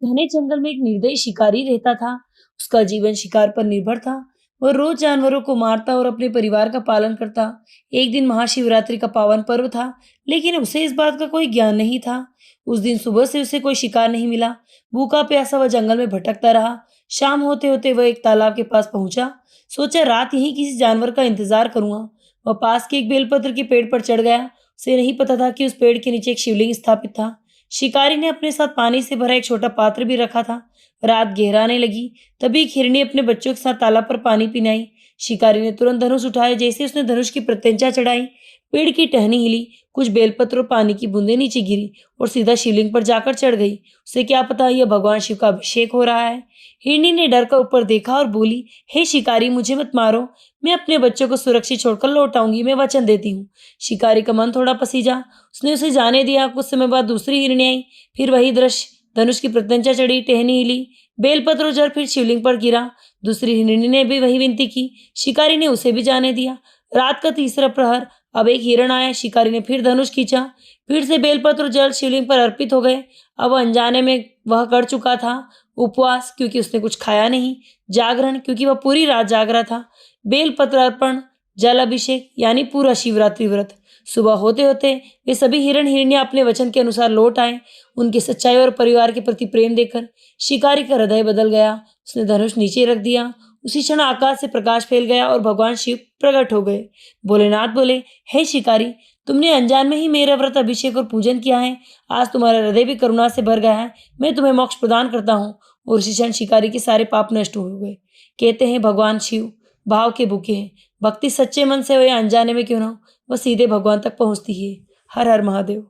घने जंगल में एक निर्दयी शिकारी रहता था। उसका जीवन शिकार पर निर्भर था। वह रोज जानवरों को मारता और अपने परिवार का पालन करता। एक दिन महाशिवरात्रि का पावन पर्व था, लेकिन उसे इस बात का कोई ज्ञान नहीं था। उस दिन सुबह से उसे कोई शिकार नहीं मिला। भूखा प्यासा वह जंगल में भटकता रहा। शाम होते होते वह एक तालाब के पास पहुंचा। सोचा रात यहीं किसी जानवर का इंतजार करूंगा। वह पास के एक बेलपत्र के पेड़ पर चढ़ गया। उसे नहीं पता था कि उस पेड़ के नीचे एक शिवलिंग स्थापित था। शिकारी ने अपने साथ पानी से भरा एक छोटा पात्र भी रखा था। रात गहराने लगी, तभी एक हिरनी अपने बच्चों के साथ तालाब पर पानी पीने आई। शिकारी ने तुरंत धनुष उठाया। जैसे उसने धनुष की प्रत्यंचा चढ़ाई, पेड़ की टहनी हिली, कुछ बेलपत्र और पानी की बूंदें नीचे गिरी और सीधा शिवलिंग पर जाकर चढ़ गई। उसे क्या पता यह भगवान शिव का अभिषेक हो रहा है। हिरनी ने डर कर ऊपर देखा और बोली, हे शिकारी, मुझे मत मारो। मैं अपने बच्चों को सुरक्षित छोड़कर लौट आऊंगी, मैं वचन देती हूँ। शिकारी का मन थोड़ा पसीजा। उसने उसे जाने दिया। कुछ समय बाद दूसरी हिरनी आई। फिर वही दृश्य। धनुष की प्रत्यंचा चढ़ी, टहनी हिली, बेलपत्र उजड़, फिर शिवलिंग पर गिरा। दूसरी हिरनी ने भी वही विनती की। शिकारी ने उसे भी जाने दिया। रात का तीसरा प्रहर। अब एक हिरण आया। शिकारी ने फिर धनुष खींचा। फिर से बेलपत्र और जल शिवलिंग पर अर्पित हो गए। अब अनजाने में वह कर चुका था उपवास, क्योंकि उसने कुछ खाया नहीं। जागरण, क्योंकि वह पूरी रात जाग रहा था। बेलपत्र अर्पण, जल अभिषेक, यानी पूरा शिवरात्रि व्रत। सुबह होते होते वे सभी हिरण हिरनियां अपने वचन के अनुसार लौट आए। उनकी सच्चाई और परिवार के प्रति प्रेम देखकर शिकारी का हृदय बदल गया। उसने धनुष नीचे रख दिया। उसी क्षण आकाश से प्रकाश फैल गया और भगवान शिव प्रकट हो गए। भोलेनाथ बोले, हे शिकारी, तुमने अनजान में ही मेरा व्रत, अभिषेक और पूजन किया है। आज तुम्हारा हृदय भी करुणा से भर गया है। मैं तुम्हें मोक्ष प्रदान करता हूँ। और उसी क्षण शिकारी के सारे पाप नष्ट हो गए। कहते हैं भगवान शिव भाव के भूखे हैं। भक्ति सच्चे मन से हो या अनजाने में क्यों ना हो, वह सीधे भगवान तक पहुंचती है। हर हर महादेव।